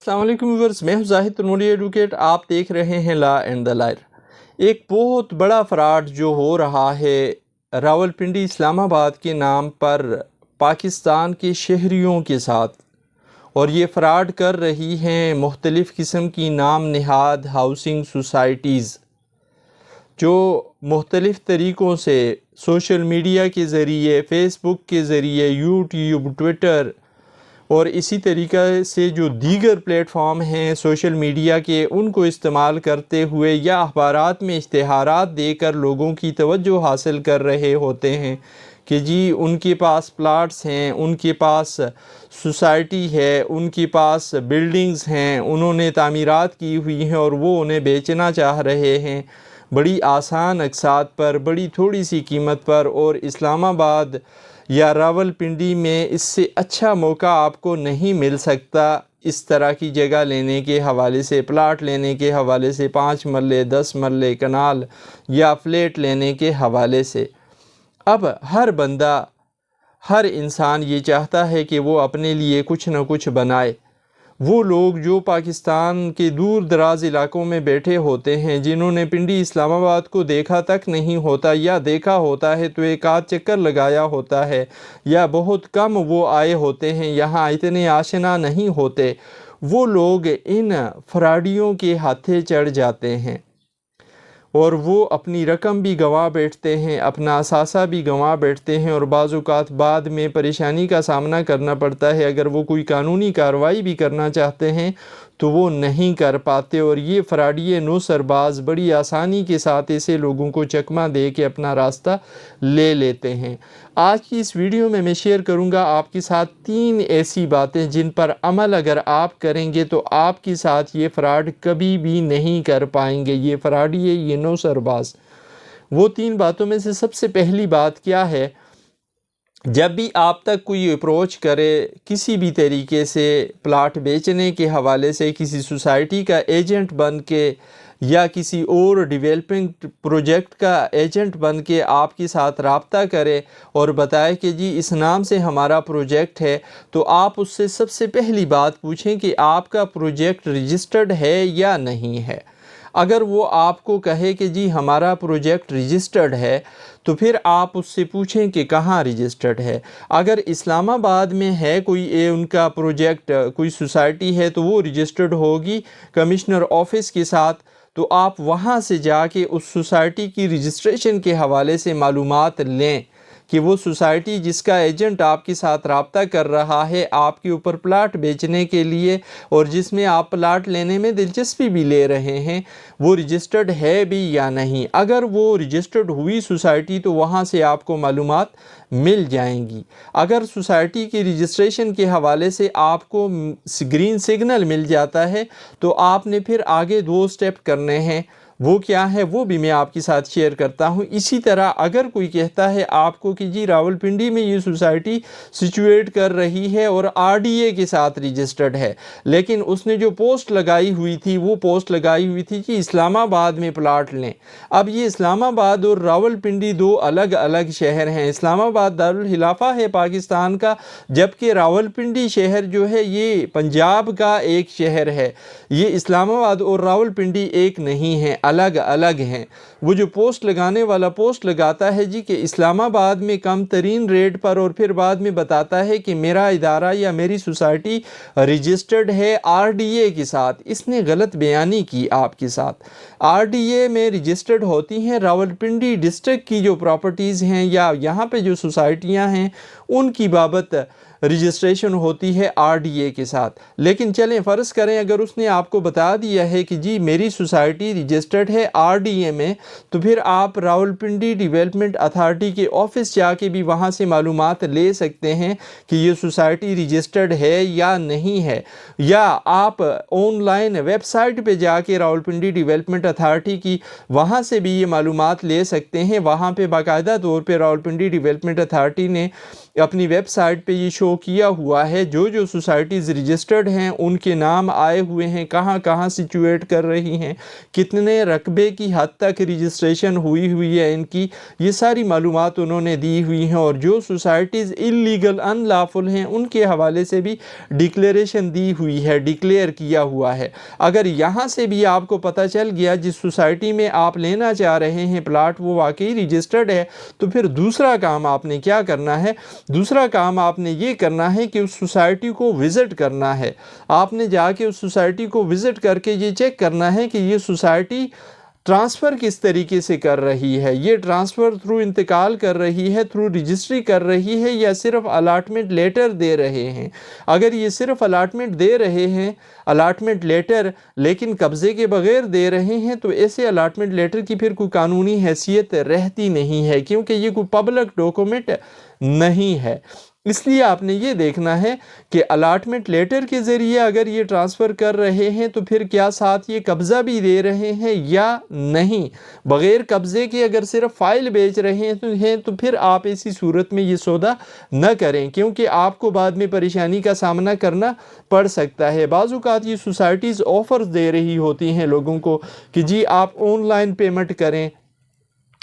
السلام علیکم ویورز، میں ہوں زاہد ترمولی ایڈوکیٹ۔ آپ دیکھ رہے ہیں لا اینڈ دا لائر۔ ایک بہت بڑا فراڈ جو ہو رہا ہے راولپنڈی اسلام آباد کے نام پر پاکستان کے شہریوں کے ساتھ، اور یہ فراڈ کر رہی ہیں مختلف قسم کی نام نہاد ہاؤسنگ سوسائٹیز، جو مختلف طریقوں سے سوشل میڈیا کے ذریعے، فیس بک کے ذریعے، یوٹیوب، ٹویٹر اور اسی طریقے سے جو دیگر پلیٹ فارم ہیں سوشل میڈیا کے، ان کو استعمال کرتے ہوئے یا اخبارات میں اشتہارات دے کر لوگوں کی توجہ حاصل کر رہے ہوتے ہیں کہ جی ان کے پاس پلاٹس ہیں، ان کے پاس سوسائٹی ہے، ان کے پاس بلڈنگز ہیں، انہوں نے تعمیرات کی ہوئی ہیں اور وہ انہیں بیچنا چاہ رہے ہیں بڑی آسان اقساط پر، بڑی تھوڑی سی قیمت پر۔ اور اسلام آباد یا راولپنڈی میں اس سے اچھا موقع آپ کو نہیں مل سکتا اس طرح کی جگہ لینے کے حوالے سے، پلاٹ لینے کے حوالے سے، 5 مرلے 10 مرلے کنال یا فلیٹ لینے کے حوالے سے۔ اب ہر بندہ، ہر انسان یہ چاہتا ہے کہ وہ اپنے لیے کچھ نہ کچھ بنائے۔ وہ لوگ جو پاکستان کے دور دراز علاقوں میں بیٹھے ہوتے ہیں، جنہوں نے پنڈی اسلام آباد کو دیکھا تک نہیں ہوتا، یا دیکھا ہوتا ہے تو ایک آدھ چکر لگایا ہوتا ہے، یا بہت کم وہ آئے ہوتے ہیں، یہاں اتنے آشنا نہیں ہوتے، وہ لوگ ان فراڈیوں کے ہاتھے چڑھ جاتے ہیں اور وہ اپنی رقم بھی گنوا بیٹھتے ہیں، اپنا اثاثہ بھی گنوا بیٹھتے ہیں، اور بعض اوقات بعد میں پریشانی کا سامنا کرنا پڑتا ہے۔ اگر وہ کوئی قانونی کارروائی بھی کرنا چاہتے ہیں تو وہ نہیں کر پاتے، اور یہ فراڈی نو سرباز بڑی آسانی کے ساتھ ایسے لوگوں کو چکمہ دے کے اپنا راستہ لے لیتے ہیں۔ آج کی اس ویڈیو میں میں شیئر کروں گا آپ کے ساتھ 3 ایسی باتیں جن پر عمل اگر آپ کریں گے تو آپ کے ساتھ یہ فراڈ کبھی بھی نہیں کر پائیں گے۔ یہ فراڈی ہے، یہ نو سرباز۔ وہ 3 باتوں میں سے سب سے پہلی بات کیا ہے؟ جب بھی آپ تک کوئی اپروچ کرے کسی بھی طریقے سے پلاٹ بیچنے کے حوالے سے، کسی سوسائٹی کا ایجنٹ بن کے یا کسی اور ڈیولپنگ پروجیکٹ کا ایجنٹ بن کے آپ کے ساتھ رابطہ کرے اور بتائے کہ جی اس نام سے ہمارا پروجیکٹ ہے، تو آپ اس سے سب سے پہلی بات پوچھیں کہ آپ کا پروجیکٹ رجسٹرڈ ہے یا نہیں ہے۔ اگر وہ آپ کو کہے کہ جی ہمارا پروجیکٹ رجسٹرڈ ہے تو پھر آپ اس سے پوچھیں کہ کہاں رجسٹرڈ ہے۔ اگر اسلام آباد میں ہے کوئی ان کا پروجیکٹ، کوئی سوسائٹی ہے، تو وہ رجسٹرڈ ہوگی کمشنر آفس کے ساتھ، تو آپ وہاں سے جا کے اس سوسائٹی کی رجسٹریشن کے حوالے سے معلومات لیں کہ وہ سوسائٹی جس کا ایجنٹ آپ کے ساتھ رابطہ کر رہا ہے آپ کے اوپر پلاٹ بیچنے کے لیے، اور جس میں آپ پلاٹ لینے میں دلچسپی بھی لے رہے ہیں، وہ رجسٹرڈ ہے بھی یا نہیں۔ اگر وہ رجسٹرڈ ہوئی سوسائٹی تو وہاں سے آپ کو معلومات مل جائیں گی۔ اگر سوسائٹی کی رجسٹریشن کے حوالے سے آپ کو گرین سگنل مل جاتا ہے تو آپ نے پھر آگے 2 سٹیپ کرنے ہیں۔ وہ کیا ہے وہ بھی میں آپ کے ساتھ شیئر کرتا ہوں۔ اسی طرح اگر کوئی کہتا ہے آپ کو کہ جی راولپنڈی میں یہ سوسائٹی سچویٹ کر رہی ہے اور RDA کے ساتھ رجسٹرڈ ہے، لیکن اس نے جو پوسٹ لگائی ہوئی تھی وہ پوسٹ لگائی ہوئی تھی کہ اسلام آباد میں پلاٹ لیں۔ اب یہ اسلام آباد اور راولپنڈی 2 الگ الگ شہر ہیں۔ اسلام آباد دارالخلافہ ہے پاکستان کا، جبکہ راولپنڈی شہر جو ہے یہ پنجاب کا ایک شہر ہے۔ یہ اسلام آباد اور راولپنڈی ایک نہیں ہے، الگ الگ ہیں۔ وہ جو پوسٹ لگانے والا پوسٹ لگاتا ہے جی کہ اسلام آباد میں کم ترین ریٹ پر، اور پھر بعد میں بتاتا ہے کہ میرا ادارہ یا میری سوسائٹی رجسٹرڈ ہے RDA کے ساتھ، اس نے غلط بیانی کی آپ کے ساتھ۔ RDA میں رجسٹرڈ ہوتی ہیں راولپنڈی ڈسٹرکٹ کی جو پراپرٹیز ہیں یا یہاں پہ جو سوسائٹیاں ہیں ان کی بابت رجسٹریشن ہوتی ہے RDA کے ساتھ۔ لیکن چلیں فرض کریں اگر اس نے آپ کو بتا دیا ہے کہ جی میری سوسائٹی رجسٹرڈ ہے RDA میں، تو پھر آپ راولپنڈی ڈیولپمنٹ اتھارٹی کے آفس جا کے بھی وہاں سے معلومات لے سکتے ہیں کہ یہ سوسائٹی رجسٹرڈ ہے یا نہیں ہے، یا آپ آن لائن ویب سائٹ پہ جا کے راولپنڈی ڈیولپمنٹ اتھارٹی کی وہاں سے بھی یہ معلومات لے سکتے ہیں۔ وہاں پہ باقاعدہ طور پہ راولپنڈی ڈیولپمنٹ اتھارٹی نے اپنی ویب سائٹ پہ یہ شو شو کیا ہوا ہے جو سوسائٹیز رجسٹرڈ ہیں ان کے نام آئے ہوئے ہیں، کہاں کہاں سچویٹ کر رہی ہیں، کتنے رقبے کی حد تک رجسٹریشن ہوئی ہے ان کی، یہ ساری معلومات انہوں نے دی ہوئی ہیں، اور جو سوسائٹیز انلیگل ان لافل ہیں ان کے حوالے سے بھی ڈکلیریشن دی ہوئی ہے، ڈکلیئر کیا ہوا ہے۔ اگر یہاں سے بھی آپ کو پتہ چل گیا جس سوسائٹی میں آپ لینا چاہ رہے ہیں پلاٹ وہ واقعی رجسٹرڈ ہے، تو پھر دوسرا کام آپ نے کیا کرنا ہے؟ دوسرا کام آپ نے یہ کرنا ہے کہ اس سوسائٹی کو وزٹ کرنا ہے۔ آپ نے جا کے اس سوسائٹی کو وزٹ کر کے یہ چیک کرنا ہے کہ یہ سوسائٹی ٹرانسفر کس طریقے سے کر رہی ہے، یہ ٹرانسفر تھرو انتقال کر رہی ہے، تھرو رجسٹری کر رہی ہے، یا صرف الاٹمنٹ لیٹر دے رہے ہیں۔ اگر یہ صرف الاٹمنٹ دے رہے ہیں، الاٹمنٹ لیٹر لیکن قبضے کے بغیر دے رہے ہیں، تو ایسے الاٹمنٹ لیٹر کی پھر کوئی قانونی حیثیت رہتی نہیں ہے، کیونکہ یہ کوئی پبلک ڈاکومنٹ نہیں ہے۔ اس لیے آپ نے یہ دیکھنا ہے کہ الاٹمنٹ لیٹر کے ذریعے اگر یہ ٹرانسفر کر رہے ہیں تو پھر کیا ساتھ یہ قبضہ بھی دے رہے ہیں یا نہیں۔ بغیر قبضے کے اگر صرف فائل بیچ رہے ہیں تو پھر آپ ایسی صورت میں یہ سودا نہ کریں، کیونکہ آپ کو بعد میں پریشانی کا سامنا کرنا پڑ سکتا ہے۔ بعض اوقات یہ سوسائٹیز آفرز دے رہی ہوتی ہیں لوگوں کو کہ جی آپ آن لائن پیمنٹ کریں،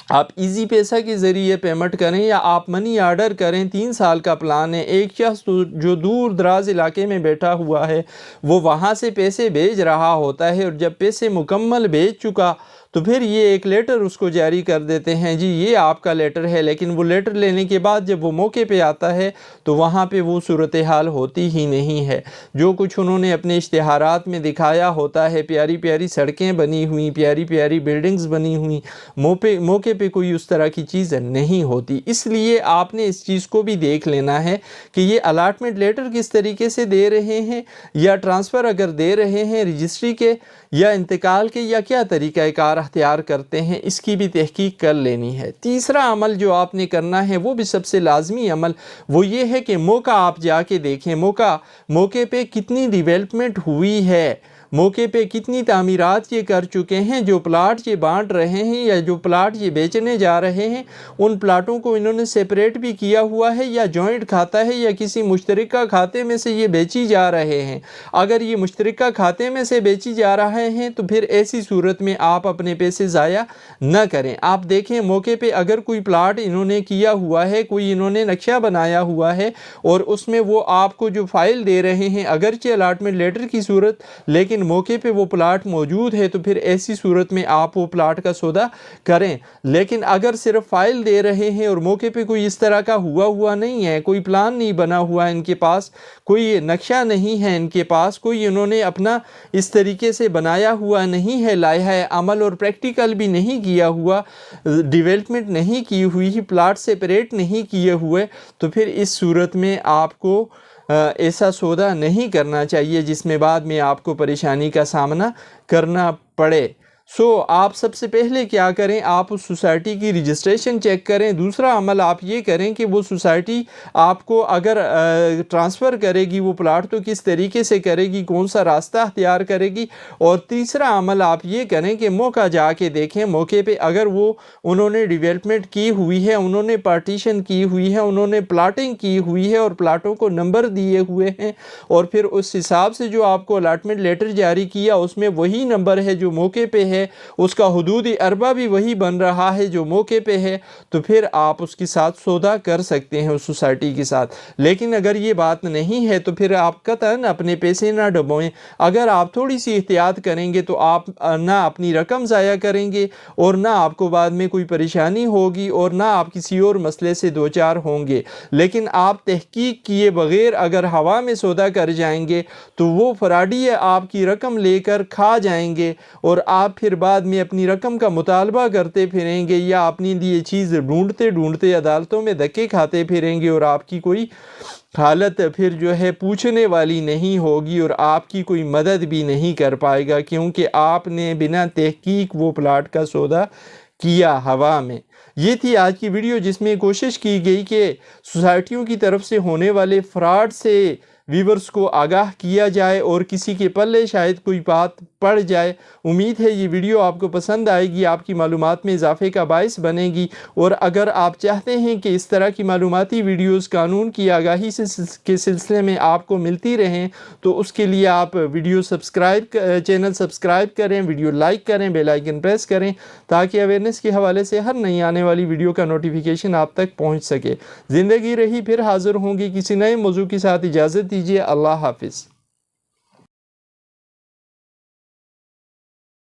آپ ایزی پیسہ کے ذریعے پیمنٹ کریں، یا آپ منی آرڈر کریں۔ 3 سال کا پلان ہے، ایک شخص جو دور دراز علاقے میں بیٹھا ہوا ہے وہ وہاں سے پیسے بھیج رہا ہوتا ہے، اور جب پیسے مکمل بھیج چکا تو پھر یہ ایک لیٹر اس کو جاری کر دیتے ہیں، جی یہ آپ کا لیٹر ہے، لیکن وہ لیٹر لینے کے بعد جب وہ موقع پہ آتا ہے تو وہاں پہ وہ صورتحال ہوتی ہی نہیں ہے۔ جو کچھ انہوں نے اپنے اشتہارات میں دکھایا ہوتا ہے، پیاری پیاری سڑکیں بنی ہوئی، پیاری پیاری بلڈنگز بنی ہوئی، موقع پہ کوئی اس طرح کی چیز نہیں ہوتی۔ اس لیے آپ نے اس چیز کو بھی دیکھ لینا ہے کہ یہ الاٹمنٹ لیٹر کس طریقے سے دے رہے ہیں، یا ٹرانسفر اگر دے رہے ہیں رجسٹری کے یا انتقال کے، یا کیا طریقہ کار اختیار کرتے ہیں، اس کی بھی تحقیق کر لینی ہے۔ تیسرا عمل جو آپ نے کرنا ہے وہ بھی سب سے لازمی عمل، وہ یہ ہے کہ موقع آپ جا کے دیکھیں، موقع پہ کتنی ڈیولپمنٹ ہوئی ہے، موقع پہ کتنی تعمیرات یہ کر چکے ہیں۔ جو پلاٹ یہ بانٹ رہے ہیں یا جو پلاٹ یہ بیچنے جا رہے ہیں، ان پلاٹوں کو انہوں نے سیپریٹ بھی کیا ہوا ہے، یا جوائنٹ کھاتا ہے، یا کسی مشترکہ کھاتے میں سے یہ بیچی جا رہے ہیں۔ اگر یہ مشترکہ کھاتے میں سے بیچی جا رہے ہیں تو پھر ایسی صورت میں آپ اپنے پیسے ضائع نہ کریں۔ آپ دیکھیں موقع پہ اگر کوئی پلاٹ انہوں نے کیا ہوا ہے، کوئی انہوں نے نقشہ بنایا ہوا ہے، اور اس میں وہ آپ کو جو فائل دے رہے ہیں اگرچہ الاٹمنٹ لیٹر کی صورت، لیکن موقع پہ وہ پلاٹ موجود ہے، تو پھر ایسی صورت میں آپ وہ پلاٹ کا سودا کریں۔ لیکن اگر صرف فائل دے رہے ہیں اور موقع پہ کوئی اس طرح کا ہوا نہیں ہے، کوئی پلان نہیں بنا ہوا ہے ان کے پاس، کوئی نقشہ نہیں ہے ان کے پاس، کوئی انہوں نے اپنا اس طریقے سے بنایا ہوا نہیں ہے، لائحہ عمل اور پریکٹیکل بھی نہیں کیا ہوا، ڈیولپمنٹ نہیں کی ہوئی، پلاٹ سیپریٹ نہیں کیے ہوئے، تو پھر اس صورت میں آپ کو ایسا سودا نہیں کرنا چاہیے جس میں بعد میں آپ کو پریشانی کا سامنا کرنا پڑے۔ آپ سب سے پہلے کیا کریں، آپ اس سوسائٹی کی رجسٹریشن چیک کریں۔ دوسرا عمل آپ یہ کریں کہ وہ سوسائٹی آپ کو اگر ٹرانسفر کرے گی وہ پلاٹ تو کس طریقے سے کرے گی، کون سا راستہ اختیار کرے گی۔ اور تیسرا عمل آپ یہ کریں کہ موقع جا کے دیکھیں، موقع پہ اگر انہوں نے ڈیولپمنٹ کی ہوئی ہے، انہوں نے پارٹیشن کی ہوئی ہے، انہوں نے پلاٹنگ کی ہوئی ہے اور پلاٹوں کو نمبر دیے ہوئے ہیں، اور پھر اس حساب سے جو آپ کو الاٹمنٹ لیٹر جاری کیا اس میں وہی نمبر ہے جو موقع پہ ہے، اس کا حدودی اربہ بھی وہی بن رہا ہے جو موقع پہ ہے، تو پھر آپ اس کے ساتھ سودا کر سکتے ہیں اس سوسائٹی کے ساتھ۔ لیکن اگر یہ بات نہیں ہے تو پھر آپ قطعاً اپنے پیسے نہ ڈبوئیں۔ اگر آپ تھوڑی سی احتیاط کریں گے تو آپ نہ اپنی رقم ضائع کریں گے، اور نہ آپ کو بعد میں کوئی پریشانی ہوگی، اور نہ آپ کسی اور مسئلے سے دوچار ہوں گے۔ لیکن آپ تحقیق کیے بغیر اگر ہوا میں سودا کر جائیں گے تو وہ فراڈی آپ کی رقم لے کر کھا جائیں گے، اور آپ پھر بعد میں اپنی رقم کا مطالبہ کرتے پھریں گے، یا اپنی لیے چیز ڈھونڈتے عدالتوں میں دھکے کھاتے پھریں گے، اور آپ کی کوئی حالت پھر جو ہے پوچھنے والی نہیں ہوگی، اور آپ کی کوئی مدد بھی نہیں کر پائے گا، کیونکہ آپ نے بنا تحقیق وہ پلاٹ کا سودا کیا ہوا میں۔ یہ تھی آج کی ویڈیو جس میں کوشش کی گئی کہ سوسائٹیوں کی طرف سے ہونے والے فراڈ سے ویورز کو آگاہ کیا جائے، اور کسی کے پلے شاید کوئی بات پڑ جائے۔ امید ہے یہ ویڈیو آپ کو پسند آئے گی، آپ کی معلومات میں اضافے کا باعث بنے گی، اور اگر آپ چاہتے ہیں کہ اس طرح کی معلوماتی ویڈیوز قانون کی آگاہی کے سلسلے میں آپ کو ملتی رہیں تو اس کے لیے آپ چینل سبسکرائب کریں، ویڈیو لائک کریں، بیل آئیکن پریس کریں تاکہ اویئرنیس کے حوالے سے ہر نئی آنے والی ویڈیو کا نوٹیفیکیشن آپ تک پہنچ سکے۔ زندگی رہی پھر حاضر ہوں گی کسی نئے موضوع کے ساتھ، اجازت دیجیے، اللہ حافظ۔